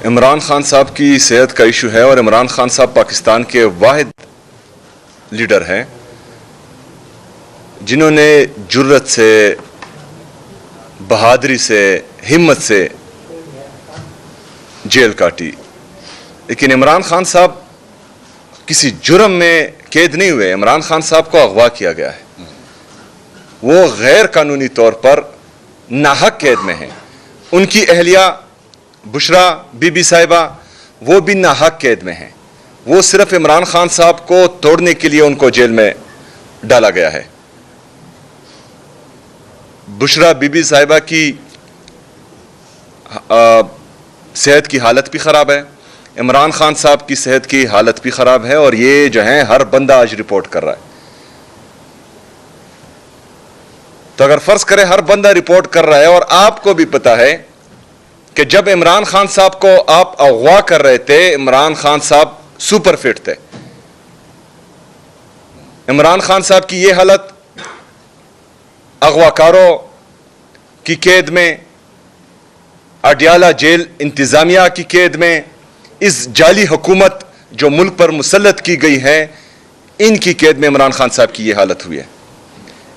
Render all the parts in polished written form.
इमरान खान साहब की सेहत का इशू है और इमरान खान साहब पाकिस्तान के वाहिद लीडर हैं जिन्होंने जुर्रत से, बहादुरी से, हिम्मत से जेल काटी। लेकिन इमरान खान साहब किसी जुर्म में कैद नहीं हुए। इमरान खान साहब को अगवा किया गया है। वो गैर कानूनी तौर पर नाहक कैद में हैं। उनकी अहलिया बुशरा बीबी साहिबा वो भी नाहक कैद में हैं। वो सिर्फ इमरान खान साहब को तोड़ने के लिए उनको जेल में डाला गया है। बुशरा बीबी साहिबा की सेहत की हालत भी ख़राब है, इमरान खान साहब की सेहत की हालत भी ख़राब है और ये जो है हर बंदा आज रिपोर्ट कर रहा है। तो अगर फ़र्ज करें हर बंदा रिपोर्ट कर रहा है और आपको भी पता है कि जब इमरान खान साहब को आप अगवा कर रहे थे, इमरान खान साहब सुपर फिट थे। इमरान खान साहब की यह हालत अगवाकारों की कैद में, अडियाला जेल इंतजामिया की कैद में, इस जाली हुकूमत जो मुल्क पर मुसल्लत की गई है, इनकी कैद में इमरान खान साहब की यह हालत हुई है।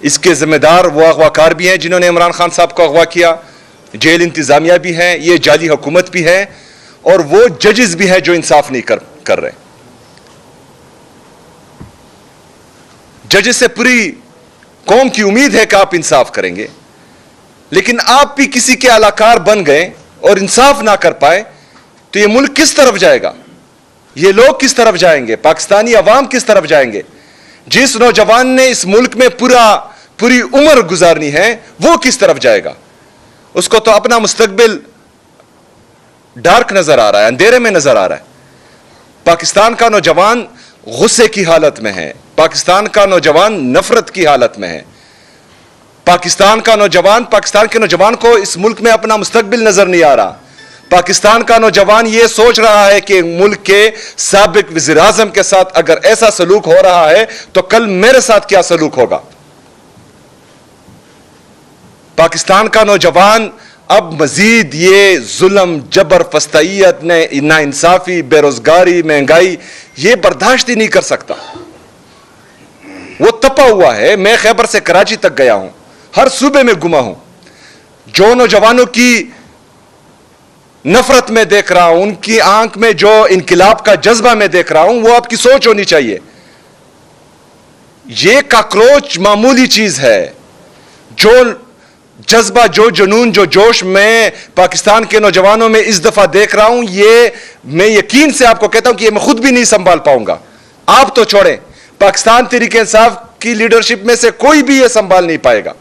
इसके जिम्मेदार वो अगवाकार भी हैं जिन्होंने इमरान खान साहब को अगवा किया, जेल इंतजामिया भी है, ये जाली हुकूमत भी है और वो जजेस भी हैं जो इंसाफ नहीं कर रहे। जजेस से पूरी कौम की उम्मीद है कि आप इंसाफ करेंगे, लेकिन आप भी किसी के अलाकार बन गए और इंसाफ ना कर पाए तो ये मुल्क किस तरफ जाएगा? ये लोग किस तरफ जाएंगे? पाकिस्तानी अवाम किस तरफ जाएंगे? जिस नौजवान ने इस मुल्क में पूरी उम्र गुजारनी है वो किस तरफ जाएगा? उसको तो अपना मुस्तकबिल डार्क नजर आ रहा है, अंधेरे में नजर आ रहा है। पाकिस्तान का नौजवान गुस्से की हालत में है, पाकिस्तान का नौजवान नफरत की हालत में है। पाकिस्तान के नौजवान को इस मुल्क में अपना मुस्तकबिल नजर नहीं आ रहा। पाकिस्तान का नौजवान यह सोच रहा है कि मुल्क के साबिक वज़ीर आज़म के साथ अगर ऐसा सलूक हो रहा है तो कल मेरे साथ क्या सलूक होगा। पाकिस्तान का नौजवान अब मजीद ये जुल्म, जबर, फस्तायत, नाइंसाफी, बेरोजगारी, महंगाई ये बर्दाश्त ही नहीं कर सकता। वो तपा हुआ है। मैं खैबर से कराची तक गया हूं, हर सूबे में घुमा हूं। जो नौजवानों की नफरत में देख रहा हूं, उनकी आंख में जो इनकिलाब का जज्बा में देख रहा हूं, वो आपकी सोच होनी चाहिए। ये काकरोच मामूली चीज है। जो जज्बा, जो जुनून, जो जोश में पाकिस्तान के नौजवानों में इस दफा देख रहा हूं, ये मैं यकीन से आपको कहता हूं कि ये मैं खुद भी नहीं संभाल पाऊंगा। आप तो छोड़ें, पाकिस्तान तहरीक इंसाफ की लीडरशिप में से कोई भी ये संभाल नहीं पाएगा।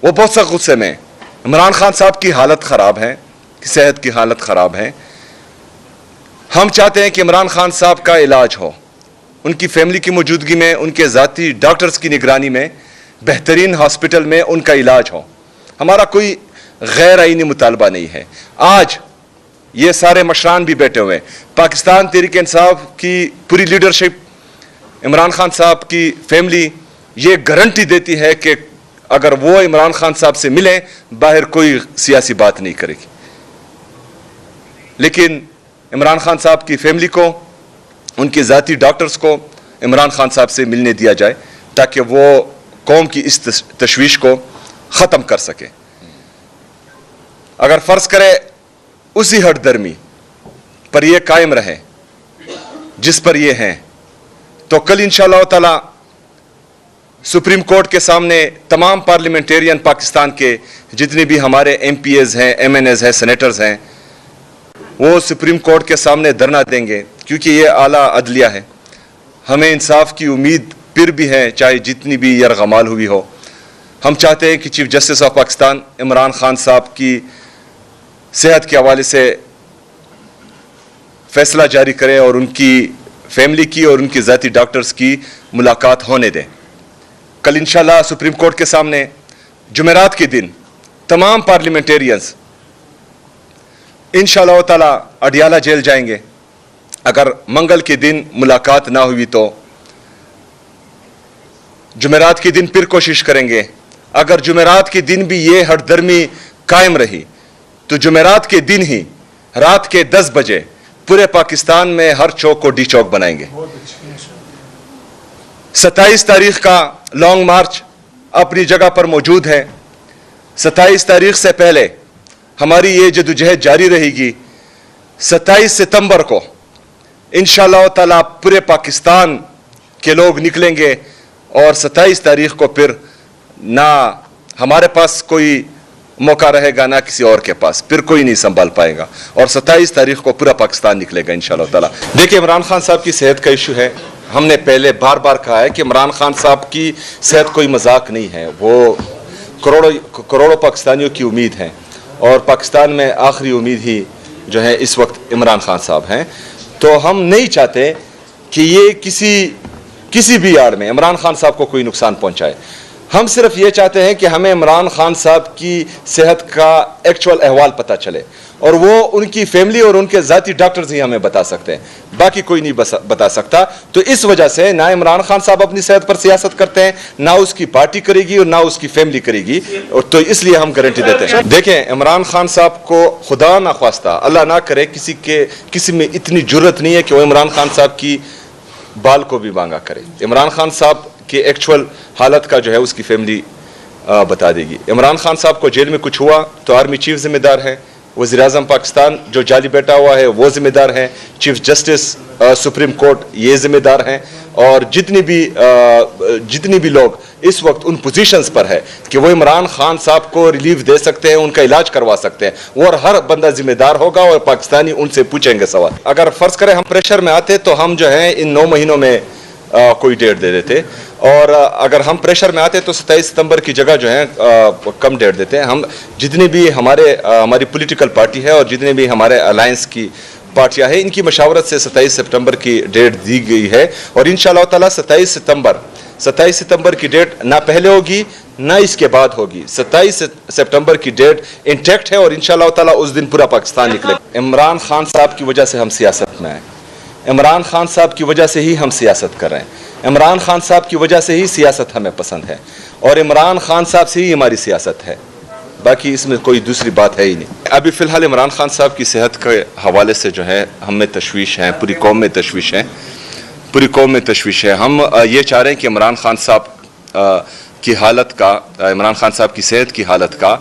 वो बहुत सख्त गुस्से में। इमरान खान साहब की हालत खराब है, सेहत की हालत खराब है। हम चाहते हैं कि इमरान खान साहब का इलाज हो, उनकी फैमिली की मौजूदगी में, उनके जाती डॉक्टर्स की निगरानी में, बेहतरीन हॉस्पिटल में उनका इलाज हो। हमारा कोई गैर आईनी मुतालबा नहीं है। आज ये सारे मशरान भी बैठे हुए हैं। पाकिस्तान तहरीक इंसाफ की पूरी लीडरशिप, इमरान खान साहब की फैमिली ये गारंटी देती है कि अगर वो इमरान खान साहब से मिले, बाहर कोई सियासी बात नहीं करेगी। लेकिन इमरान खान साहब की फैमिली को, उनके जाती डॉक्टर्स को इमरान खान साहब से मिलने दिया जाए ताकि वो कौम की इस तशवीश को ख़त्म कर सके। अगर फ़र्ज़ करे उसी हठधर्मी पर यह कायम रहे जिस पर ये हैं, तो कल इंशाअल्लाह ताला सुप्रीम कोर्ट के सामने तमाम पार्लियामेंटेरियन पाकिस्तान के जितने भी हमारे MPs हैं, MNAs हैं, सेनेटर्स हैं, वो सुप्रीम कोर्ट के सामने धरना देंगे, क्योंकि ये आला अदलिया है। हमें इंसाफ की उम्मीद फिर भी है, चाहे जितनी भी यरगमाल हुई हो। हम चाहते हैं कि chief justice of Pakistan Imran Khan साहब की सेहत के हवाले से फैसला जारी करें और उनकी फैमिली की और उनकी ज़ाती डॉक्टर्स की मुलाकात होने दें। कल इंशाल्लाह सुप्रीम कोर्ट के सामने जुमेरात के दिन तमाम पार्लियामेंटेरियंस इंशाअल्लाह ताला अडियाला जेल जाएंगे। अगर मंगल के दिन मुलाकात ना हुई तो जुमेरात के दिन फिर कोशिश करेंगे। अगर जुमेरात के दिन भी ये हठधर्मी कायम रही तो जुमेरात के दिन ही रात के 10 बजे पूरे पाकिस्तान में हर चौक को डी चौक बनाएंगे। 27 तारीख का लॉन्ग मार्च अपनी जगह पर मौजूद है। 27 तारीख से पहले हमारी ये जद्दोजहद जारी रहेगी। 27 सितंबर को इंशाअल्लाह ताला पूरे पाकिस्तान के लोग निकलेंगे और 27 तारीख को फिर ना हमारे पास कोई मौका रहेगा ना किसी और के पास, फिर कोई नहीं संभाल पाएगा और 27 तारीख को पूरा पाकिस्तान निकलेगा इंशाअल्लाह ताला। देखिए, इमरान खान साहब की सेहत का इशू है। हमने पहले बार बार कहा है कि इमरान खान साहब की सेहत कोई मजाक नहीं है। वो करोड़ों पाकिस्तानियों की उम्मीद है और पाकिस्तान में आखिरी उम्मीद ही जो है इस वक्त इमरान खान साहब हैं। तो हम नहीं चाहते कि ये किसी भी आड़ में इमरान खान साहब को कोई नुकसान पहुंचाए। हम सिर्फ ये चाहते हैं कि हमें इमरान खान साहब की सेहत का एक्चुअल अहवाल पता चले और वो उनकी फैमिली और उनके ज़ाती डॉक्टर्स ही हमें बता सकते हैं, बाकी कोई नहीं बता सकता। तो इस वजह से ना इमरान खान साहब अपनी सेहत पर सियासत करते हैं, ना उसकी पार्टी करेगी और ना उसकी फैमिली करेगी, और तो इसलिए हम गारंटी देते हैं। देखें, इमरान खान साहब को खुदा ना ख्वास्ता, अल्लाह ना करे, किसी में इतनी जुर्रत नहीं है कि वो इमरान खान साहब की बाल को भी मांगा करे। इमरान खान साहब की एक्चुअल हालत का जो है उसकी फैमिली बता देगी। इमरान खान साहब को जेल में कुछ हुआ तो आर्मी चीफ जिम्मेदार है, वज़ीर आज़म पाकिस्तान जो जाली बैठा हुआ है वो जिम्मेदार है, चीफ जस्टिस सुप्रीम कोर्ट ये जिम्मेदार हैं, और जितनी भी लोग इस वक्त उन पोजीशंस पर है कि वो इमरान खान साहब को रिलीफ दे सकते हैं, उनका इलाज करवा सकते हैं, वो हर बंदा जिम्मेदार होगा और पाकिस्तानी उनसे पूछेंगे सवाल। अगर फर्ज करें हम प्रेशर में आते तो हम जो है इन 9 महीनों में कोई डेट दे देते, और अगर हम प्रेशर में आते तो 27 सितंबर की जगह जो है कम डेट देते हैं। हम जितनी भी हमारी पॉलिटिकल पार्टी है और जितने भी हमारे अलायंस की पार्टियां हैं, इनकी मशावरत से 27 सितंबर की डेट दी गई है और इंशाअल्लाह ताला 27 सितंबर की डेट ना पहले होगी ना इसके बाद होगी। 27 सितंबर की डेट इंटैक्ट है और इंशाअल्लाह ताला उस दिन पूरा पाकिस्तान निकलेगा। इमरान खान साहब की वजह से हम सियासत में आए, इमरान खान साहब की वजह से ही हम सियासत कर रहे हैं, इमरान खान साहब की वजह से ही सियासत हमें पसंद है और इमरान खान साहब से ही हमारी सियासत है, बाकी इसमें कोई दूसरी बात है ही नहीं। अभी फ़िलहाल इमरान खान साहब की सेहत के हवाले से जो है हमें तशवीश है, पूरी कौम में तशवीश है, पूरी कौम में तशवीश है। हम ये चाह रहे हैं कि इमरान खान साहब की हालत का, इमरान खान साहब की सेहत की हालत का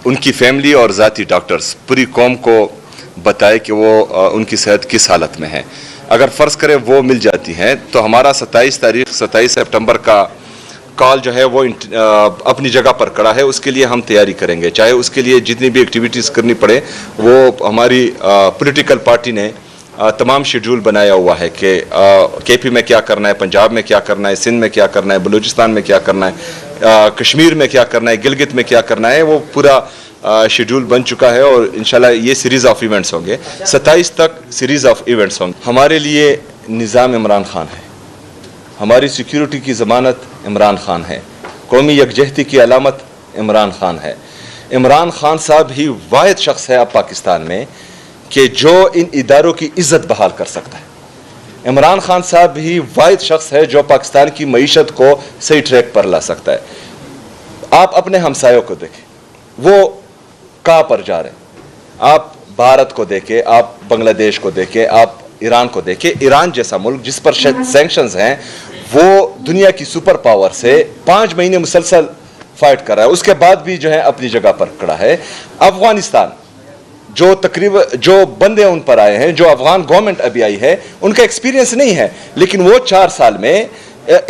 उनकी फैमिली और ज़ाती डॉक्टर्स पूरी कौम को बताए कि वो उनकी सेहत किस हालत में है। अगर फ़र्ज़ करें वो मिल जाती हैं तो हमारा 27 सितंबर का कॉल जो है वो अपनी जगह पर खड़ा है, उसके लिए हम तैयारी करेंगे, चाहे उसके लिए जितनी भी एक्टिविटीज़ करनी पड़े। वो हमारी पॉलिटिकल पार्टी ने तमाम शेड्यूल बनाया हुआ है कि केपी में क्या करना है, पंजाब में क्या करना है, सिंध में क्या करना है, बलूचिस्तान में क्या करना है, कश्मीर में क्या करना है, गिलगित में क्या करना है, वो पूरा शेड्यूल बन चुका है और इंशाल्लाह ये सीरीज़ ऑफ इवेंट्स होंगे। 27 तक सीरीज़ ऑफ इवेंट्स होंगे। हमारे लिए निज़ाम इमरान खान है, हमारी सिक्योरिटी की ज़मानत इमरान खान है, कौमी यकजहती की अलामत इमरान खान है। इमरान खान साहब ही वाहिद शख्स है अब पाकिस्तान में कि जो इन इदारों की इज्जत बहाल कर सकता है। इमरान खान साहब ही वाहिद शख्स है जो पाकिस्तान की मईशत को सही ट्रैक पर ला सकता है। आप अपने हमसायों को देखें, वो कहाँ पर जा रहे हैं। आप भारत को देखें, आप बांग्लादेश को देखें, आप ईरान को देखें। ईरान जैसा मुल्क जिस पर सैंक्शंस हैं, वो दुनिया की सुपर पावर से 5 महीने मुसलसल फाइट कर रहा है, उसके बाद भी जो है अपनी जगह पर खड़ा है। अफगानिस्तान जो बंदे उन पर आए हैं, जो अफगान गवर्नमेंट अभी आई है, उनका एक्सपीरियंस नहीं है, लेकिन वो 4 साल में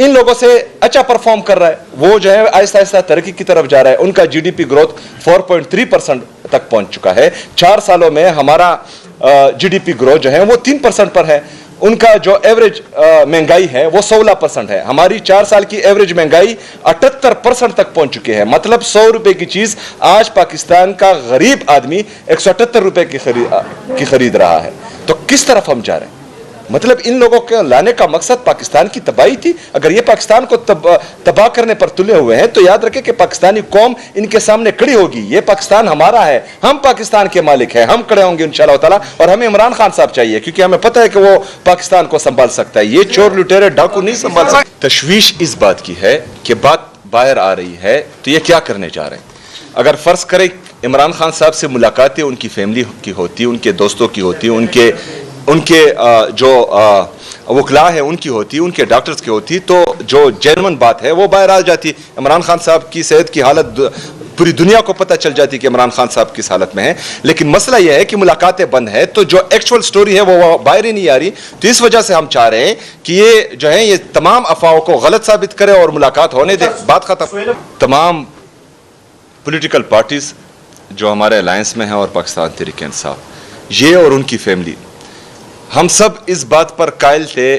इन लोगों से अच्छा परफॉर्म कर रहा है। वो जो है आहिस्ता आहिस्ता तरक्की की तरफ जा रहा है। उनका जीडीपी ग्रोथ 4.3% तक पहुंच चुका है। 4 सालों में हमारा जीडीपी ग्रोथ जो है वो 3% पर है। उनका जो एवरेज महंगाई है वो 16% है। हमारी 4 साल की एवरेज महंगाई 78% तक पहुंच चुकी है। मतलब 100 रुपए की चीज आज पाकिस्तान का गरीब आदमी 178 रुपए की खरीद रहा है। तो किस तरफ हम जा रहे हैं? मतलब इन लोगों के लाने का मकसद पाकिस्तान की तबाही थी। अगर ये पाकिस्तान को तबाह करने पर तुले हुए हैं तो याद रखें कि पाकिस्तानी कौम इनके सामने खड़ी होगी। ये पाकिस्तान हमारा है, हम पाकिस्तान के मालिक हैं, हम खड़े होंगे इंशाअल्लाह ताला। और हमें इमरान खान साहब चाहिए क्योंकि हमें पता है कि वो पाकिस्तान को संभाल सकता है। ये चोर लुटेरे डाकू नहीं संभाल सकते। तशवीश इस बात की है कि बात बाहर आ रही है तो ये क्या करने जा रहे हैं। अगर फर्ज करें इमरान खान साहब से मुलाकातें उनकी फैमिली की होती, उनके दोस्तों की होती, उनके जो वकला है उनकी होती, उनके डॉक्टर्स की होती, तो जो जेन्युइन बात है वो बाहर आ जाती। इमरान खान साहब की सेहत की हालत पूरी दुनिया को पता चल जाती कि इमरान खान साहब किस हालत में है। लेकिन मसला यह है कि मुलाकातें बंद है, तो जो एक्चुअल स्टोरी है वो बाहर ही नहीं आ रही। तो इस वजह से हम चाह रहे हैं कि ये जो है ये तमाम अफवाहों को गलत साबित करे और मुलाकात होने दे, बात खत्म। तमाम पॉलिटिकल पार्टीज जो हमारे अलायंस में हैं और पाकिस्तान तहरीक इंसाफ, ये और उनकी फैमिली, हम सब इस बात पर कायल थे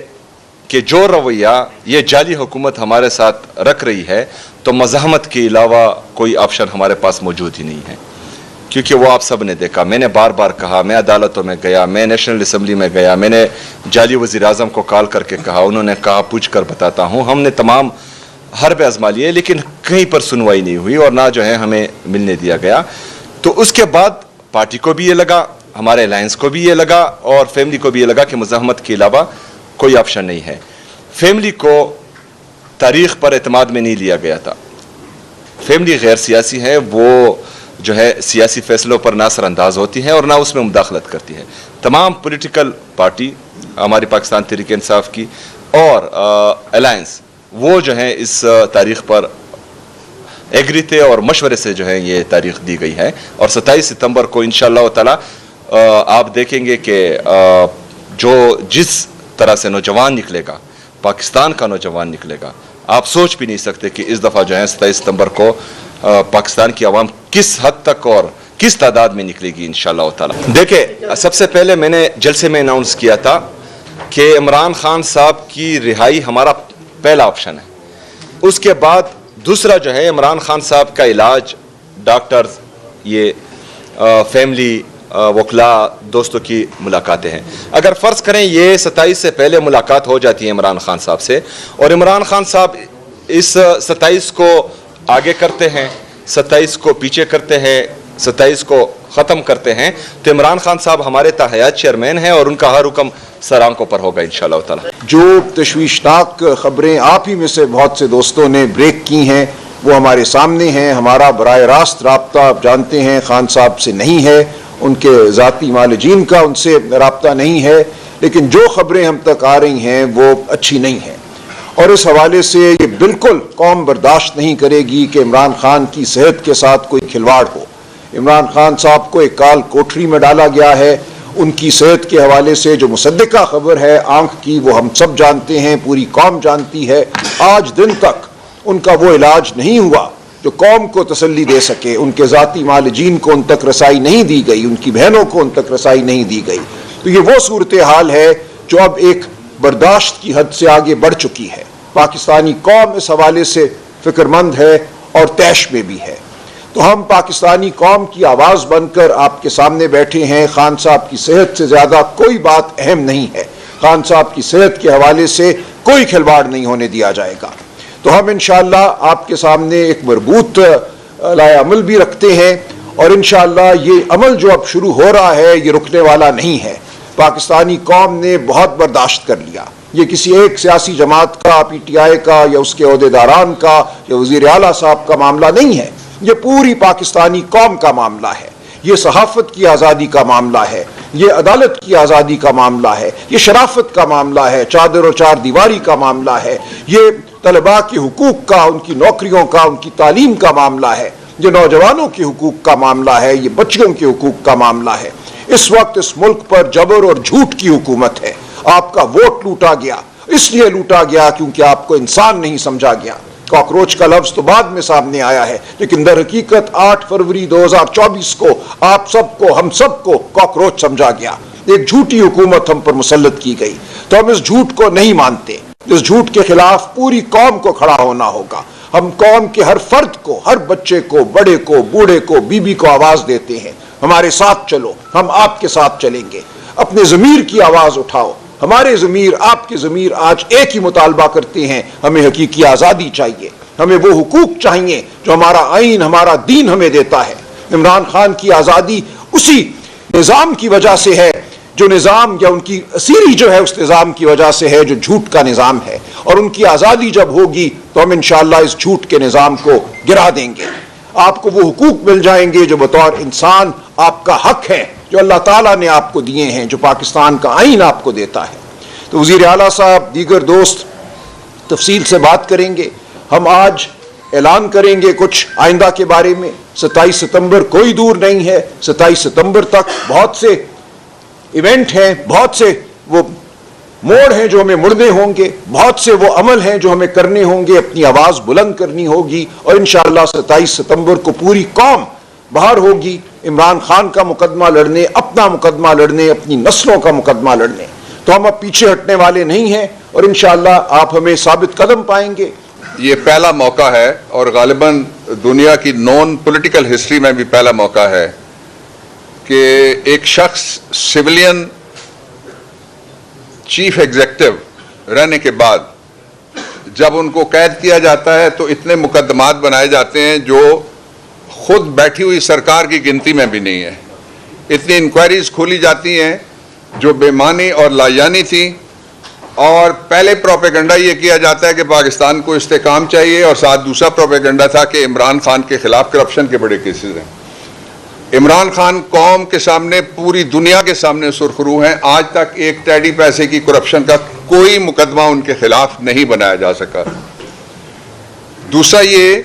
कि जो रवैया ये जाली हुकूमत हमारे साथ रख रही है, तो मज़ाहमत के अलावा कोई ऑप्शन हमारे पास मौजूद ही नहीं है। क्योंकि वो आप सब ने देखा, मैंने बार बार कहा, मैं अदालतों में गया, मैं नेशनल असम्बली में गया, मैंने जाली वज़ीर आज़म को कॉल करके कहा, उन्होंने कहा पूछ कर बताता हूँ, हमने तमाम हरबे आजमा लिए, लेकिन कहीं पर सुनवाई नहीं हुई और ना जो है हमें मिलने दिया गया। तो उसके बाद पार्टी को भी ये लगा, हमारे अलायंस को भी ये लगा और फैमिली को भी ये लगा कि मुज़ाहमत के अलावा कोई ऑप्शन नहीं है। फैमिली को तारीख पर एतमाद में नहीं लिया गया था। फैमिली गैर सियासी है, वो जो है सियासी फैसलों पर ना असरअंदाज होती है और ना उसमें मुदाखलत करती है। तमाम पॉलिटिकल पार्टी, हमारी पाकिस्तान तहरीक इंसाफ की और अलायंस, वो जो है इस तारीख पर एग्री थे और मशवरे से जो है ये तारीख दी गई है। और 27 सितंबर को इंशाअल्लाह ताला आप देखेंगे कि जो जिस तरह से नौजवान निकलेगा, पाकिस्तान का नौजवान निकलेगा, आप सोच भी नहीं सकते कि इस दफ़ा जो है 27 सितंबर को पाकिस्तान की आवाम किस हद तक और किस तादाद में निकलेगी इंशाअल्लाह ताला। देखिए, सबसे पहले मैंने जलसे में अनाउंस किया था कि इमरान खान साहब की रिहाई हमारा पहला ऑप्शन है। उसके बाद दूसरा जो है इमरान खान साहब का इलाज, डॉक्टर्स, ये फैमिली, वकला, दोस्तों की मुलाकातें हैं। अगर फ़र्ज़ करें ये 27 से पहले मुलाकात हो जाती है इमरान खान साहब से और इमरान खान साहब इस 27 को आगे करते हैं, 27 को पीछे करते हैं, 27 को ख़त्म करते हैं, तो इमरान खान साहब हमारे ताहयात चेयरमैन हैं और उनका हर हुक्म सर आंखों पर होगा इंशाअल्लाह ताला। जो तशवीशनाक खबरें आप ही में से बहुत से दोस्तों ने ब्रेक की हैं वो हमारे सामने हैं। हमारा बराह रास्त राब्ता आप जानते हैं खान साहब से नहीं है, उनके ज़ाती मालिजीन का उनसे राब्ता नहीं है, लेकिन जो खबरें हम तक आ रही हैं वो अच्छी नहीं हैं और इस हवाले से ये बिल्कुल कौम बर्दाश्त नहीं करेगी कि इमरान खान की सेहत के साथ कोई खिलवाड़ हो। इमरान खान साहब को एक काल कोठरी में डाला गया है। उनकी सेहत के हवाले से जो मुसद्दिका खबर है आंख की, वो हम सब जानते हैं, पूरी कौम जानती है। आज दिन तक उनका वो इलाज नहीं हुआ जो कौम को तसल्ली दे सके। उनके ज़ाती मालिजीन को उन तक रसाई नहीं दी गई, उनकी बहनों को उन तक रसाई नहीं दी गई। तो ये वो सूरत हाल है जो अब एक बर्दाश्त की हद से आगे बढ़ चुकी है। पाकिस्तानी कौम इस हवाले से फिक्रमंद है और तैश में भी है। तो हम पाकिस्तानी कौम की आवाज़ बनकर आपके सामने बैठे हैं। खान साहब की सेहत से ज़्यादा कोई बात अहम नहीं है। खान साहब की सेहत के हवाले से कोई खिलवाड़ नहीं होने दिया जाएगा। तो हम इंशाअल्लाह आपके सामने एक मरबूत लाए अमल भी रखते हैं और इंशाअल्लाह ये अमल जो अब शुरू हो रहा है ये रुकने वाला नहीं है। पाकिस्तानी कौम ने बहुत बर्दाश्त कर लिया। ये किसी एक सियासी जमात का, PTI का या उसके अहदेदारान का या वज़ीर आला साहब का मामला नहीं है, ये पूरी पाकिस्तानी कौम का मामला है। ये सहाफ़त की आज़ादी का मामला है, ये अदालत की आज़ादी का मामला है, ये शराफत का मामला है, चादर और चार दीवारी का मामला है, ये तलबा के हुकूक का, उनकी नौकरियों का, उनकी तालीम का मामला है, ये नौजवानों के हुकूक का मामला है, ये बच्चियों के हुकूक का मामला है। इस वक्त इस मुल्क पर जबर और झूठ की हुकूमत है। आपका वोट लूटा गया, इसलिए लूटा गया क्योंकि आपको इंसान नहीं समझा गया। कॉकरोच का लफ्ज तो बाद में सामने आया है, लेकिन दर हकीकत 8 फरवरी 2024 को आप सबको, हम सबको कॉकरोच समझा गया। एक झूठी हुकूमत हम पर मुसल्लत की गई। तो हम इस झूठ को नहीं मानते। इस झूठ के खिलाफ पूरी कौम को खड़ा होना होगा। हम कौम के हर फर्द को, हर बच्चे को, बड़े को, बूढ़े को, बीबी को आवाज देते हैं, हमारे साथ चलो, हम आपके साथ चलेंगे। अपने ज़मीर की आवाज उठाओ। हमारे ज़मीर, आपके ज़मीर आज एक ही मुतालबा करते हैं, हमें हकीकी आज़ादी चाहिए, हमें वो हुकूक चाहिए जो हमारा आइन, हमारा दीन हमें देता है। इमरान खान की आज़ादी उसी निज़ाम की वजह से है जो निज़ाम, या उनकी असीरी जो है उस निज़ाम की वजह से है जो झूठ का निज़ाम है। और उनकी आज़ादी जब होगी तो हम इंशाअल्लाह इस झूठ के निज़ाम को गिरा देंगे। आपको वो हुकूक मिल जाएंगे जो बतौर इंसान आपका हक है, जो अल्लाह ताला ने आपको दिए हैं, जो पाकिस्तान का आइन आपको देता है। तो वज़ीर आला साहब, दीगर दोस्त तफसील से बात करेंगे। हम आज ऐलान करेंगे कुछ आइंदा के बारे में। 27 सितंबर कोई दूर नहीं है। 27 सितंबर तक बहुत से इवेंट हैं, बहुत से वो मोड़ हैं जो हमें मुड़ने होंगे, बहुत से वो अमल हैं जो हमें करने होंगे, अपनी आवाज़ बुलंद करनी होगी और इंशाअल्लाह 27 सितंबर को पूरी कौम बाहर होगी इमरान खान का मुकदमा लड़ने, अपना मुकदमा लड़ने, अपनी नस्लों का मुकदमा लड़ने। तो हम अब पीछे हटने वाले नहीं हैं और इंशाअल्लाह आप हमें साबित कदम पाएंगे। ये पहला मौका है और गालिबन दुनिया की नॉन पॉलिटिकल हिस्ट्री में भी पहला मौका है कि एक शख्स सिविलियन चीफ एग्जीक्यूटिव रहने के बाद जब उनको कैद किया जाता है तो इतने मुकदमात बनाए जाते हैं जो खुद बैठी हुई सरकार की गिनती में भी नहीं है। इतनी इंक्वायरीज खोली जाती हैं जो बेमानी और लायानी थी और पहले प्रोपेगेंडा ये किया जाता है कि पाकिस्तान को इस्तेकाम चाहिए और साथ दूसरा प्रोपेगेंडा था कि इमरान खान के खिलाफ करप्शन के बड़े केसेस हैं। इमरान खान कौम के सामने, पूरी दुनिया के सामने सुरखरू हैं। आज तक एक टैडी पैसे की करप्शन का कोई मुकदमा उनके खिलाफ नहीं बनाया जा सका। दूसरा ये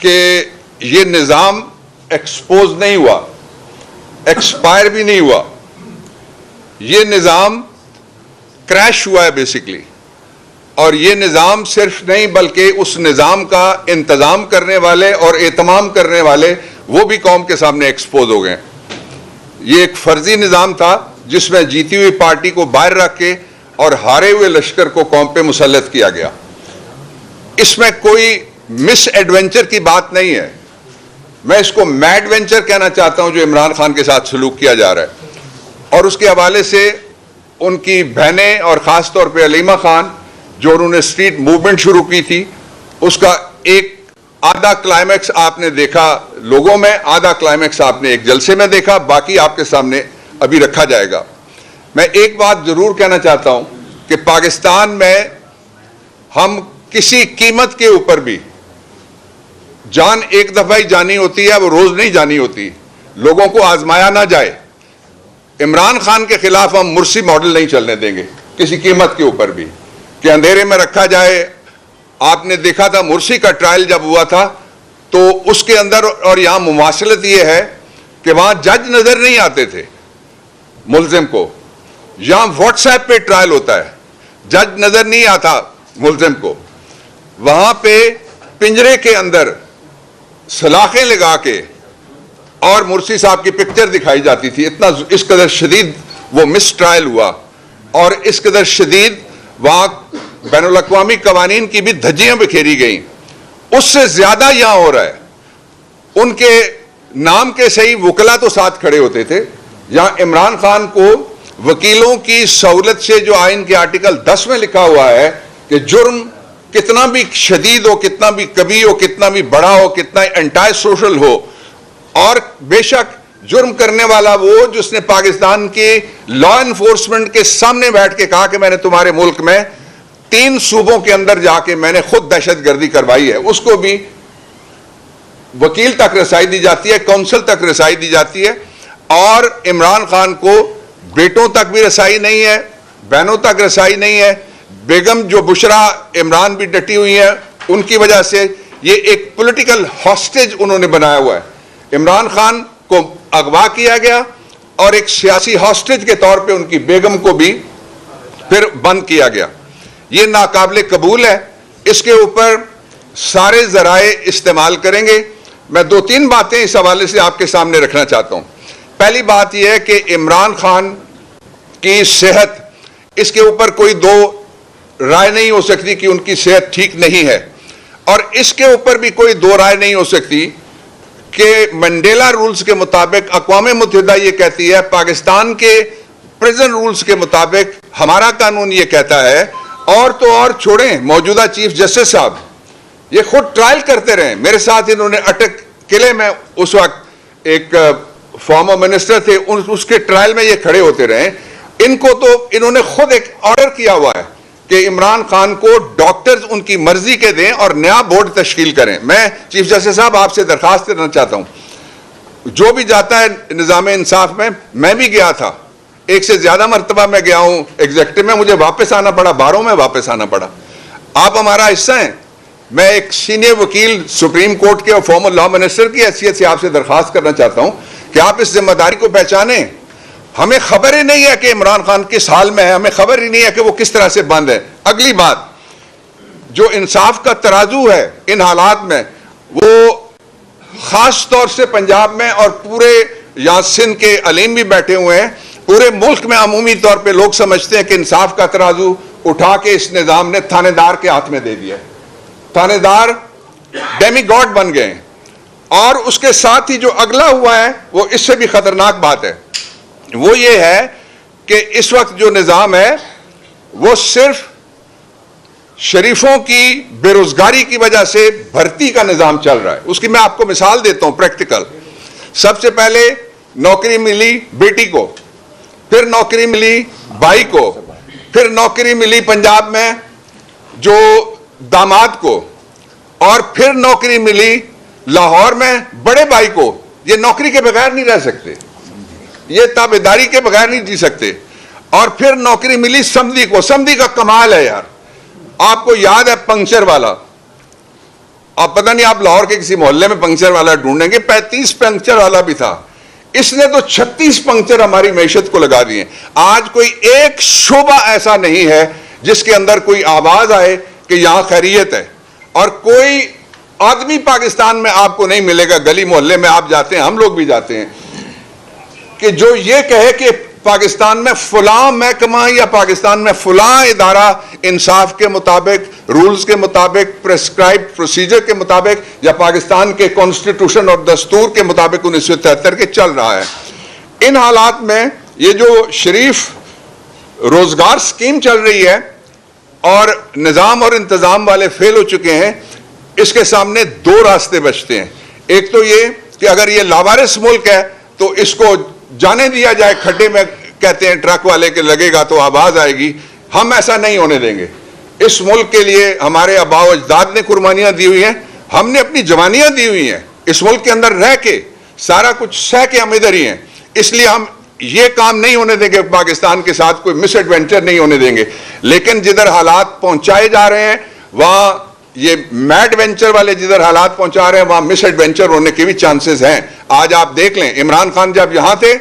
कि ये निज़ाम एक्सपोज नहीं हुआ, एक्सपायर भी नहीं हुआ, ये निज़ाम क्रैश हुआ है बेसिकली। और ये निज़ाम सिर्फ नहीं बल्कि उस निज़ाम का इंतज़ाम करने वाले और एहतमाम करने वाले वो भी कौम के सामने एक्सपोज हो गए। ये एक फर्जी निज़ाम था जिसमें जीती हुई पार्टी को बाहर रख के और हारे हुए लश्कर को कौम पे मुसल्लत किया गया। इसमें कोई मिस एडवेंचर की बात नहीं है, मैं इसको मैड वेंचर कहना चाहता हूं जो इमरान खान के साथ सलूक किया जा रहा है। और उसके हवाले से उनकी बहनें और ख़ास तौर पे अलीमा खान जो उन्होंने स्ट्रीट मूवमेंट शुरू की थी, उसका एक आधा क्लाइमैक्स आपने देखा लोगों में, आधा क्लाइमैक्स आपने एक जलसे में देखा, बाकी आपके सामने अभी रखा जाएगा। मैं एक बात जरूर कहना चाहता हूं कि पाकिस्तान में हम किसी कीमत के ऊपर भी, जान एक दफा ही जानी होती है, वो रोज नहीं जानी होती, लोगों को आजमाया ना जाए। इमरान खान के खिलाफ हम मुर्सी मॉडल नहीं चलने देंगे किसी कीमत के ऊपर भी, कि अंधेरे में रखा जाए। आपने देखा था मुर्सी का ट्रायल जब हुआ था तो उसके अंदर और यहां मुमासलत यह है कि वहां जज नजर नहीं आते थे मुल्जिम को, यहां व्हाट्सएप पे ट्रायल होता है, जज नजर नहीं आता मुल्जिम को। वहां पे पिंजरे के अंदर सलाखें लगा के और मुर्सी साहब की पिक्चर दिखाई जाती थी। इतना इस कदर शदीद वो मिस ट्रायल हुआ और इस कदर शदीद वहां बैनुल अक़वामी कवानीन की भी धज्जियां बिखेरी गई। उससे ज्यादा यहां हो रहा है, उनके नाम के सही वकला तो साथ खड़े होते थे। यहां इमरान खान को वकीलों की सहूलत से, जो आइन के आर्टिकल 10 में लिखा हुआ है कि जुर्म कितना भी शदीद हो, कितना भी कभी हो, कितना भी बड़ा हो, कितना एंटाई सोशल हो, और बेशक जुर्म करने वाला वो जिसने पाकिस्तान के लॉ एनफोर्समेंट के सामने बैठ के कहा कि मैंने तुम्हारे मुल्क में 3 सूबों के अंदर जाके मैंने खुद दहशतगर्दी करवाई है, उसको भी वकील तक रसाई दी जाती है, काउंसिल तक रसाई दी जाती है। और इमरान खान को बेटों तक भी रसाई नहीं है, बहनों तक रसाई नहीं है। बेगम जो बुशरा इमरान भी डटी हुई है, उनकी वजह से ये एक पॉलिटिकल हॉस्टेज उन्होंने बनाया हुआ है। इमरान खान को अगवा किया गया और एक सियासी हॉस्टेज के तौर पे उनकी बेगम को भी फिर बंद किया गया। ये नाकाबिले कबूल है, इसके ऊपर सारे जराए इस्तेमाल करेंगे। मैं 2-3 बातें इस हवाले से आपके सामने रखना चाहता हूं। पहली बात यह है कि इमरान खान की सेहत, इसके ऊपर कोई 2 राय नहीं हो सकती कि उनकी सेहत ठीक नहीं है, और इसके ऊपर भी कोई 2 राय नहीं हो सकती कि मंडेला रूल्स के मुताबिक अक़वाम मुत्तहिदा ये कहती है, पाकिस्तान के प्रिजन रूल्स के मुताबिक हमारा कानून ये कहता है, और तो और छोड़ें मौजूदा चीफ जस्टिस साहब ये खुद ट्रायल करते रहे। मेरे साथ इन्होंने अटक किले में उस वक्त एक फॉर्मर मिनिस्टर थे, उसके ट्रायल में ये खड़े होते रहे। इनको तो इन्होंने खुद एक ऑर्डर किया हुआ है कि इमरान खान को डॉक्टर्स उनकी मर्जी के दें और नया बोर्ड तश्कील करें। मैं चीफ जस्टिस साहब आपसे दरखास्त करना चाहता हूं, जो भी जाता है निज़ाम इंसाफ में, मैं भी गया था, एक से ज्यादा मरतबा मैं गया हूं एग्जीक्यूटिव में, मुझे वापस आना पड़ा, बारों में वापस आना पड़ा। आप हमारा हिस्सा हैं। मैं एक सीनियर वकील सुप्रीम कोर्ट के और फॉर्मर लॉ मिनिस्टर की हैसियत से आपसे दरखास्त करना चाहता हूं कि आप इस जिम्मेदारी को पहचाने। हमें खबर ही नहीं है कि इमरान खान किस हाल में है, हमें खबर ही नहीं है कि वो किस तरह से बंद है। अगली बात, जो इंसाफ का तराजू है इन हालात में, वो खास तौर से पंजाब में और पूरे यहाँ सिंध के अलीम भी बैठे हुए हैं, पूरे मुल्क में अमूमी तौर पे लोग समझते हैं कि इंसाफ का तराजू उठा के इस निजाम ने थानेदार के हाथ में दे दिया। थानेदार डेमी गॉड बन गए। और उसके साथ ही जो अगला हुआ है वो इससे भी खतरनाक बात है, वो ये है कि इस वक्त जो निजाम है वो सिर्फ शरीफों की बेरोजगारी की वजह से भर्ती का निजाम चल रहा है। उसकी मैं आपको मिसाल देता हूं प्रैक्टिकल। सबसे पहले नौकरी मिली बेटी को, फिर नौकरी मिली भाई को, फिर नौकरी मिली पंजाब में जो दामाद को, और फिर नौकरी मिली लाहौर में बड़े भाई को। ये नौकरी के बगैर नहीं रह सकते, ये ताबेदारी के बगैर नहीं जी सकते। और फिर नौकरी मिली समधी को। समधी का कमाल है यार, आपको याद है पंक्चर वाला, आप पता नहीं आप लाहौर के किसी मोहल्ले में पंक्चर वाला ढूंढेंगे, 35 पंक्चर वाला भी था। इसने तो 36 पंक्चर हमारी मैशत को लगा दिए। आज कोई एक शोबा ऐसा नहीं है जिसके अंदर कोई आवाज आए कि यहां खैरियत है। और कोई आदमी पाकिस्तान में आपको नहीं मिलेगा, गली मोहल्ले में आप जाते हैं, हम लोग भी जाते हैं, कि जो ये कहे कि पाकिस्तान में फलां महकमा या पाकिस्तान में फलां इदारा इंसाफ के मुताबिक, रूल्स के मुताबिक, प्रेस्क्राइब प्रोसीजर के मुताबिक या पाकिस्तान के कॉन्स्टिट्यूशन और दस्तूर के मुताबिक 1973 के चल रहा है। इन हालात में ये जो शरीफ रोजगार स्कीम चल रही है और निजाम और इंतजाम वाले फेल हो चुके हैं, इसके सामने दो रास्ते बचते हैं। एक तो ये कि अगर ये लावारिस मुल्क है तो इसको जाने दिया जाए खड्डे में, कहते हैं ट्रक वाले के लगेगा तो आवाज आएगी। हम ऐसा नहीं होने देंगे। इस मुल्क के लिए हमारे आबाओ अजदाद ने कुर्बानियां दी हुई हैं, हमने अपनी जवानियां दी हुई हैं, इस मुल्क के अंदर रह के सारा कुछ सह के हम इधर ही हैं। इसलिए हम ये काम नहीं होने देंगे, पाकिस्तान के साथ कोई मिस एडवेंचर नहीं होने देंगे। लेकिन जिधर हालात पहुंचाए जा रहे हैं वहां, ये मैड वेंचर वाले जिधर हालात पहुंचा रहे हैं वहां मिस एडवेंचर होने के भी चांसेस हैं। आज आप देख लें, इमरान खान जब यहां थे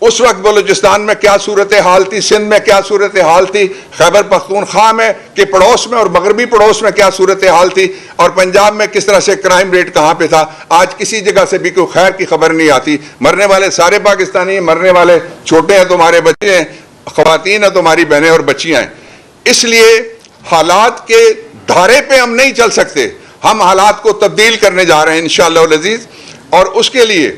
उस वक्त बलूचिस्तान में क्या सूरत हाल थी, सिंध में क्या सूरत हाल थी, खैबर पख्तूनख्वा में के पड़ोस में और मगरबी पड़ोस में क्या सूरत हाल थी, और पंजाब में किस तरह से क्राइम रेट कहां पे था। आज किसी जगह से भी कोई खैर की खबर नहीं आती। मरने वाले सारे पाकिस्तानी हैं, मरने वाले छोटे हैं तुम्हारे बच्चे हैं, खवातीन हैं तुम्हारी बहनें और बच्चियां हैं। इसलिए हालात के धारे पे हम नहीं चल सकते, हम हालात को तब्दील करने जा रहे हैं इंशाअल्लाह अज़ीज़। और उसके लिए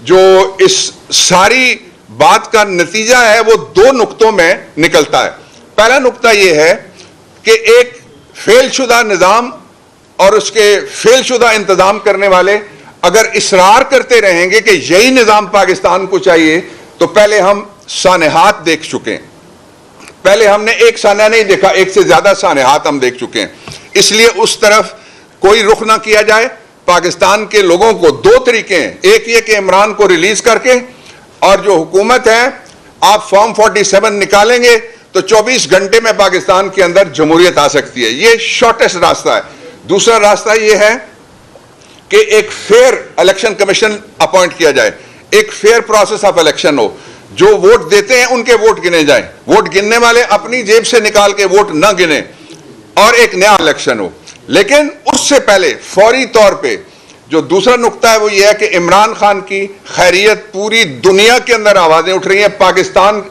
जो इस सारी बात का नतीजा है वो दो नुक्तों में निकलता है। पहला नुक्ता यह है कि एक फेलशुदा निजाम और उसके फेलशुदा इंतजाम करने वाले अगर इसरार करते रहेंगे कि यही निजाम पाकिस्तान को चाहिए, तो पहले हम सानेहात देख चुके हैं। पहले हमने एक साना नहीं देखा, एक से ज्यादा सानेहात हम देख चुके हैं। इसलिए उस तरफ कोई रुख ना किया जाए। पाकिस्तान के लोगों को दो तरीके हैं, एक ये कि इमरान को रिलीज करके, और जो हुकूमत है आप फॉर्म 47 निकालेंगे तो 24 घंटे में पाकिस्तान के अंदर जमहूरियत आ सकती है। ये शॉर्टेस्ट रास्ता है। दूसरा रास्ता ये है कि एक फेयर इलेक्शन कमीशन अपॉइंट किया जाए, एक फेयर प्रोसेस ऑफ इलेक्शन हो, जो वोट देते हैं उनके वोट गिने जाए, वोट गिनने वाले अपनी जेब से निकाल के वोट न गिने, और एक नया इलेक्शन हो। लेकिन उससे पहले फौरी तौर पे जो दूसरा नुक्ता है वो ये है कि इमरान खान की खैरियत पूरी दुनिया के अंदर आवाजें उठ रही हैं। पाकिस्तान,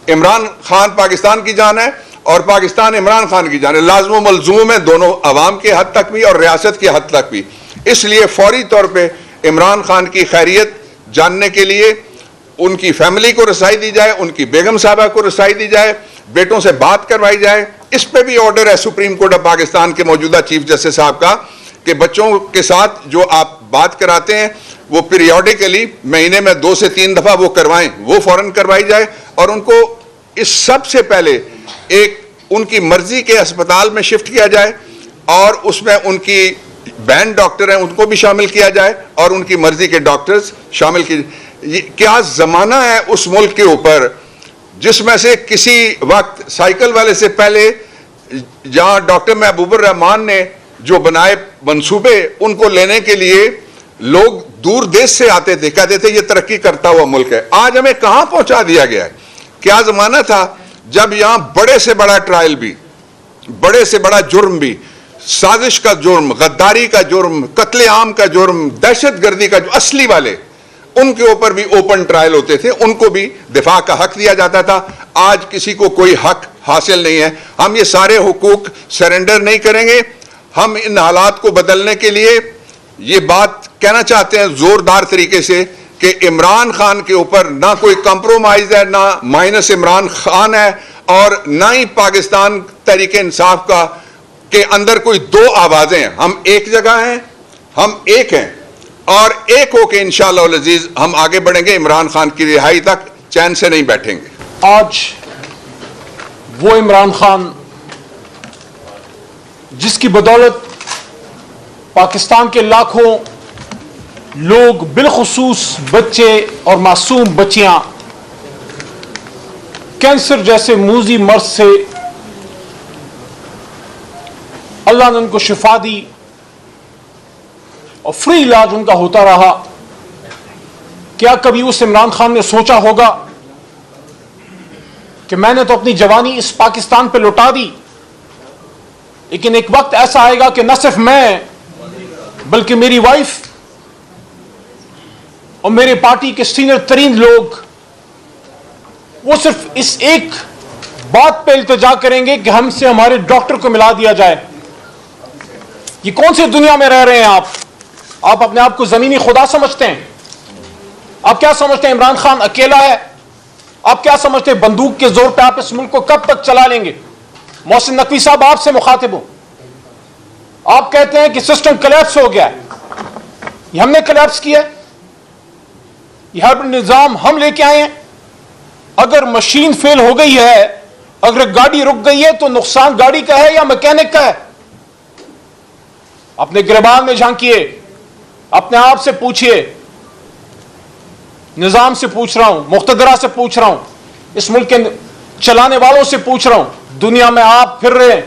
इमरान खान पाकिस्तान की जान है और पाकिस्तान इमरान खान की जान है। लाज़िम मलज़ूम है दोनों, अवाम के हद तक भी और रियासत के हद तक भी। इसलिए फौरी तौर पे इमरान खान की खैरियत जानने के लिए उनकी फैमिली को रसाई दी जाए, उनकी बेगम साहबा को रसाई दी जाए, बेटों से बात करवाई जाए। इस पे भी ऑर्डर है सुप्रीम कोर्ट ऑफ पाकिस्तान के मौजूदा चीफ जस्टिस साहब का कि बच्चों के साथ जो आप बात कराते हैं वो पीरियोडिकली महीने में 2 से 3 दफा वो करवाएं, वो फौरन करवाई जाए। और उनको इस सब से पहले एक उनकी मर्जी के अस्पताल में शिफ्ट किया जाए और उसमें उनकी बैंड डॉक्टर हैं उनको भी शामिल किया जाए और उनकी मर्जी के डॉक्टर्स शामिल किए। क्या जमाना है उस मुल्क के ऊपर जिसमें से किसी वक्त साइकिल वाले से पहले जहां डॉक्टर महबूबुर रहमान ने जो बनाए मंसूबे उनको लेने के लिए लोग दूर देश से आते थे, कहते थे ये तरक्की करता हुआ मुल्क है। आज हमें कहां पहुंचा दिया गया है। क्या जमाना था जब यहां बड़े से बड़ा ट्रायल भी, बड़े से बड़ा जुर्म भी, साजिश का जुर्म, गद्दारी का जुर्म, कत्लेआम का जुर्म, दहशतगर्दी का जो असली वाले, उनके ऊपर भी ओपन ट्रायल होते थे, उनको भी दिफा का हक दिया जाता था। आज किसी को कोई हक हासिल नहीं है। हम ये सारे हुकूक सरेंडर नहीं करेंगे। हम इन हालात को बदलने के लिए ये बात कहना चाहते हैं जोरदार तरीके से कि इमरान खान के ऊपर ना कोई कंप्रोमाइज है, ना माइनस इमरान खान है और ना ही पाकिस्तान तहरीक इंसाफ का के अंदर कोई दो आवाजें हैं। हम एक जगह हैं, हम एक हैं और एक होके इंशाअल्लाह अल अजीज हम आगे बढ़ेंगे। इमरान खान की रिहाई तक चैन से नहीं बैठेंगे। आज वो इमरान खान जिसकी बदौलत पाकिस्तान के लाखों लोग, बिलखुसूस बच्चे और मासूम बच्चियां, कैंसर जैसे मूजी मर्ज से अल्लाह ने उनको शिफा दी और फ्री इलाज उनका होता रहा। क्या कभी उस इमरान खान ने सोचा होगा कि मैंने तो अपनी जवानी इस पाकिस्तान पे लुटा दी, लेकिन एक वक्त ऐसा आएगा कि न सिर्फ मैं बल्कि मेरी वाइफ और मेरे पार्टी के सीनियर तरीन लोग वो सिर्फ इस एक बात पे इल्तिजा करेंगे कि हमसे हमारे डॉक्टर को मिला दिया जाए। ये कौन सी दुनिया में रह रहे हैं आप? आप अपने आप को जमीनी खुदा समझते हैं? आप क्या समझते हैं इमरान खान अकेला है? आप क्या समझते हैं बंदूक के जोर पे आप इस मुल्क को कब तक चला लेंगे? मोहसिन नकवी साहब, आपसे मुखातिब हूं। आप कहते हैं कि सिस्टम कोलैप्स हो गया है। ये हमने कोलैप्स किया है? ये हर निजाम हम लेके आए हैं? अगर मशीन फेल हो गई है, अगर गाड़ी रुक गई है, तो नुकसान गाड़ी का है या मैकेनिक का है? अपने गिरबान में झांकिए, अपने आप से पूछिए, निजाम से पूछ रहा हूं, मुख्तदरा से पूछ रहा हूं, इस मुल्क के चलाने वालों से पूछ रहा हूं। दुनिया में आप फिर रहे हैं,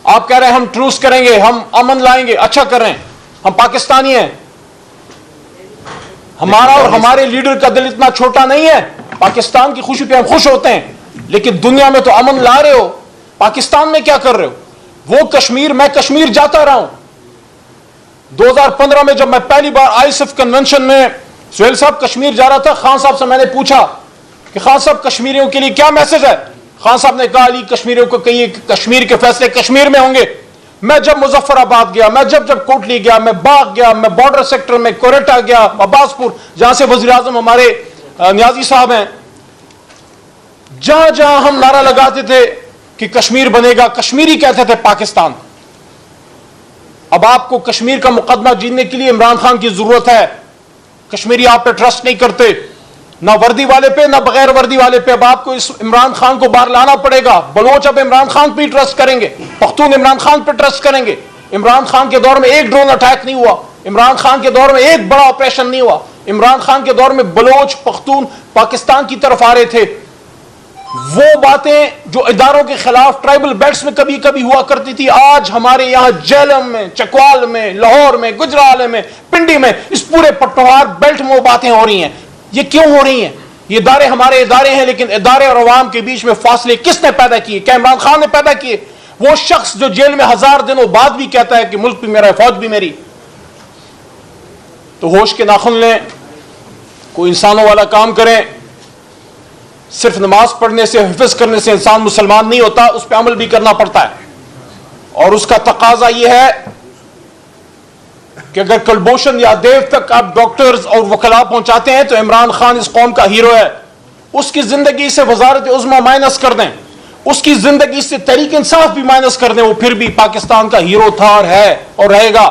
आप कह रहे हैं हम ट्रूस करेंगे, हम अमन लाएंगे, अच्छा कर रहे हैं, हम पाकिस्तानी हैं। हमारा और हमारे लीडर का दिल इतना छोटा नहीं है। पाकिस्तान की खुशी पे हम खुश होते हैं, लेकिन दुनिया में तो अमन ला रहे हो, पाकिस्तान में क्या कर रहे हो? वो कश्मीर, मैं कश्मीर जाता रहा हूं। 2015 में जब मैं पहली बार आईएसएफ कन्वेंशन में, सुहेल साहब कश्मीर जा रहा था, खान साहब से मैंने पूछा कि खान साहब कश्मीरियों के लिए क्या मैसेज है? खान साहब ने कहा अली कश्मीरियों को कहिए कि कश्मीर के फैसले कश्मीर में होंगे। मैं जब मुजफ्फराबाद गया, मैं जब कोटली गया, मैं बाग गया, मैं बॉर्डर सेक्टर में कोरेटा गया, अब्बासपुर, जहां से वजीर आजम हमारे नियाजी साहब हैं, जहां जहां हम नारा लगाते थे कि कश्मीर बनेगा, कश्मीरी कहते थे पाकिस्तान। अब आपको कश्मीर का मुकदमा जीतने के लिए इमरान खान की जरूरत है। कश्मीरी आप पे ट्रस्ट नहीं करते, ना वर्दी वाले पे ना बगैर वर्दी वाले पे। अब आपको इस इमरान खान को बाहर लाना पड़ेगा। बलोच अब इमरान खान पे ही ट्रस्ट करेंगे, पख्तून इमरान खान पे ट्रस्ट करेंगे। इमरान खान के दौर में एक ड्रोन अटैक नहीं हुआ, इमरान खान के दौर में एक बड़ा ऑपरेशन नहीं हुआ। इमरान खान के दौर में बलोच पख्तून पाकिस्तान की तरफ आ रहे थे। वो बातें जो इदारों के खिलाफ ट्राइबल बेल्ट्स में कभी कभी हुआ करती थी, आज हमारे यहां जेलम में, चकवाल में, लाहौर में, गुजराल में, पिंडी में, इस पूरे पटवार बेल्ट में वो बातें हो रही हैं। ये क्यों हो रही हैं? ये इदारे हमारे इदारे हैं, लेकिन इदारे और अवाम के बीच में फासले किसने पैदा किए? क्या इमरान खान ने पैदा किए? वो शख्स जो जेल में 1000 दिनों बाद भी कहता है कि मुल्क भी मेरा है, फौज भी मेरी। तो होश के नाखुन लें, कोई इंसानों वाला काम करें। सिर्फ नमाज पढ़ने से, हिफ्ज करने से इंसान मुसलमान नहीं होता, उस पर अमल भी करना पड़ता है। और उसका तकाजा यह है कि अगर कलभूषण या देव तक आप डॉक्टर्स और वकला पहुंचाते हैं तो इमरान खान इस कौम का हीरो है। उसकी जिंदगी से वजारत उज़्मा माइनस कर दें, उसकी जिंदगी से तहरीक इंसाफ भी माइनस कर दें, वो फिर भी पाकिस्तान का हीरो था और है और रहेगा।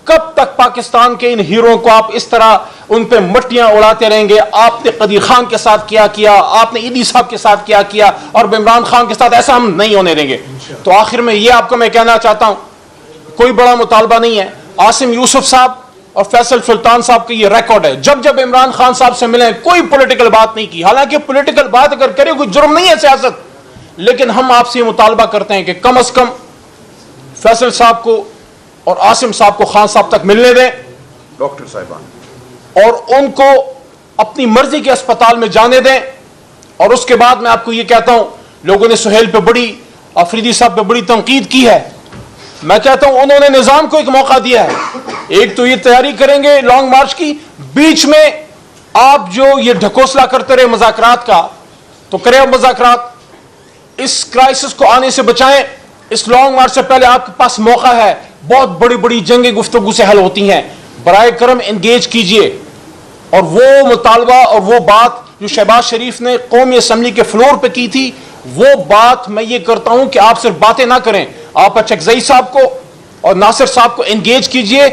कब तक पाकिस्तान के इन हीरो को आप इस तरह उन पे मट्टियां उड़ाते रहेंगे? आपने कदीर खान के साथ किया, आपने ईदी साहब के साथ किया, और इमरान खान के साथ ऐसा हम नहीं होने देंगे। तो आखिर में ये आपको मैं कहना चाहता हूं, कोई बड़ा मुतालबा नहीं है। आसिम यूसुफ साहब और फैसल सुल्तान साहब का ये रिकॉर्ड है, जब जब इमरान खान साहब से मिले कोई पॉलिटिकल बात नहीं की। हालांकि पॉलिटिकल बात अगर करे कोई जुर्म नहीं है सियासत, लेकिन हम आपसे मुतालबा करते हैं कि कम से कम फैसल साहब को और आसिम साहब को खान साहब तक मिलने दें, डॉक्टर साहिबान, और उनको अपनी मर्जी के अस्पताल में जाने दें। और उसके बाद मैं आपको यह कहता हूं, लोगों ने सुहेल पे बड़ी, अफरीदी साहब पे बड़ी तनकीद की है। मैं कहता हूं उन्होंने निजाम को एक मौका दिया है। एक तो ये तैयारी करेंगे लॉन्ग मार्च की, बीच में आप जो ये ढकोसला करते रहे मुज़ाकरात का, तो करें अब मुज़ाकरात, इस क्राइसिस को आने से बचाएं। इस लॉन्ग मार्च से पहले आपके पास मौका है, बहुत बड़ी बड़ी जंगें गुफ्तगू से हल होती हैं। बराए करम एंगेज कीजिए, और वो मुतालबा और वो बात जो शहबाज शरीफ ने कौमी असम्बली के फ्लोर पे की थी, वो बात मैं ये करता हूं कि आप सिर्फ बातें ना करें, आप अचकजई साहब को और नासिर साहब को एंगेज कीजिए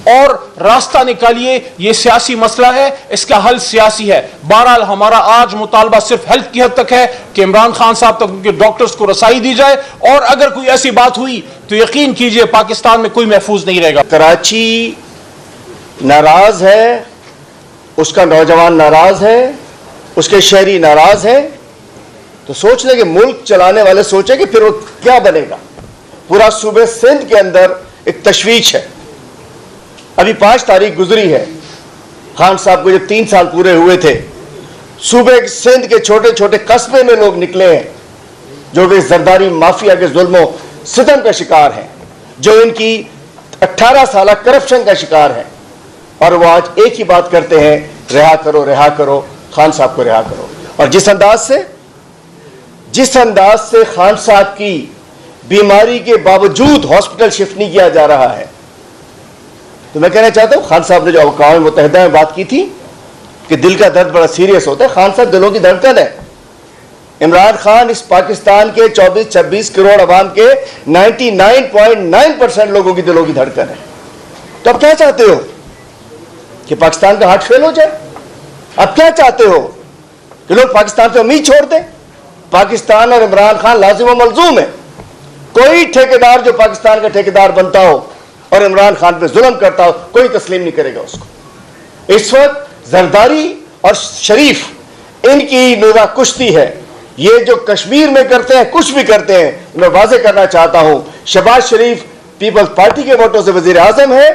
और रास्ता निकालिए। ये सियासी मसला है, इसका हल सियासी है। बहरहाल हमारा आज मुतालबा सिर्फ हेल्थ की हद तक है कि इमरान खान साहब तक उनके डॉक्टर्स को रसाई दी जाए, और अगर कोई ऐसी बात हुई तो यकीन कीजिए पाकिस्तान में कोई महफूज नहीं रहेगा। कराची नाराज है, उसका नौजवान नाराज है, उसके शहरी नाराज है, तो सोच ले कि मुल्क चलाने वाले सोचे कि फिर वो क्या बनेगा। पूरा सूबे सिंध के अंदर एक तशवीश है। अभी 5 तारीख गुजरी है, खान साहब को जब 3 साल पूरे हुए थे, सूबे सिंध के छोटे छोटे कस्बे में लोग निकले हैं जो कि जरदारी माफिया के जुल्मों सितम का शिकार हैं, जो इनकी 18 साल करप्शन का शिकार है, और वो आज एक ही बात करते हैं, रिहा करो, रिहा करो, खान साहब को रिहा करो। और जिस अंदाज से खान साहब की बीमारी के बावजूद हॉस्पिटल शिफ्ट नहीं किया जा रहा है, तो मैं कहना चाहता हूं, खान साहब ने जो अक़वाम मुत्तहिदा में बात की थी कि दिल का दर्द बड़ा सीरियस होता है, खान साहब दिलों की धड़कन है। इमरान खान इस पाकिस्तान के 24-26 करोड़ अवाम के 99.9% लोगों की दिलों की धड़कन है। तो अब क्या चाहते हो कि पाकिस्तान का हार्ट फेल हो जाए? अब क्या चाहते हो कि लोग पाकिस्तान से उम्मीद छोड़ दें? पाकिस्तान और इमरान खान लाजिम व मलजूम है। कोई ठेकेदार जो पाकिस्तान का ठेकेदार बनता हो और इमरान खान पे जुल्म करता हो, कोई तस्लीम नहीं करेगा उसको। इस वक्त जरदारी और शरीफ इनकी नूरा कुश्ती है। ये जो कश्मीर में करते हैं, कुछ भी करते हैं, मैं वाजे करना चाहता हूं, शहबाज शरीफ पीपल्स पार्टी के वोटों से वजीर आजम है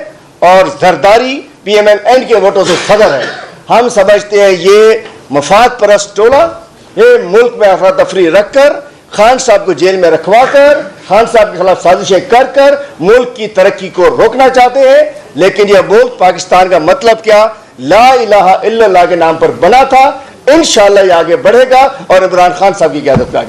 और जरदारी PMLN के वोटों से सदर है। हम समझते हैं ये मफाद परस्त टोला, ये मुल्क में अफरा तफरी रखकर, खान साहब को जेल में रखवाकर, खान साहब के खिलाफ साजिशें कर कर मुल्क की तरक्की को रोकना चाहते हैं। लेकिन यह मुल्क पाकिस्तान का मतलब क्या, ला इलाहा इल्लल्लाह के नाम पर बना था। इंशाअल्लाह ये आगे बढ़ेगा और इमरान खान साहब की क़यादत में आगे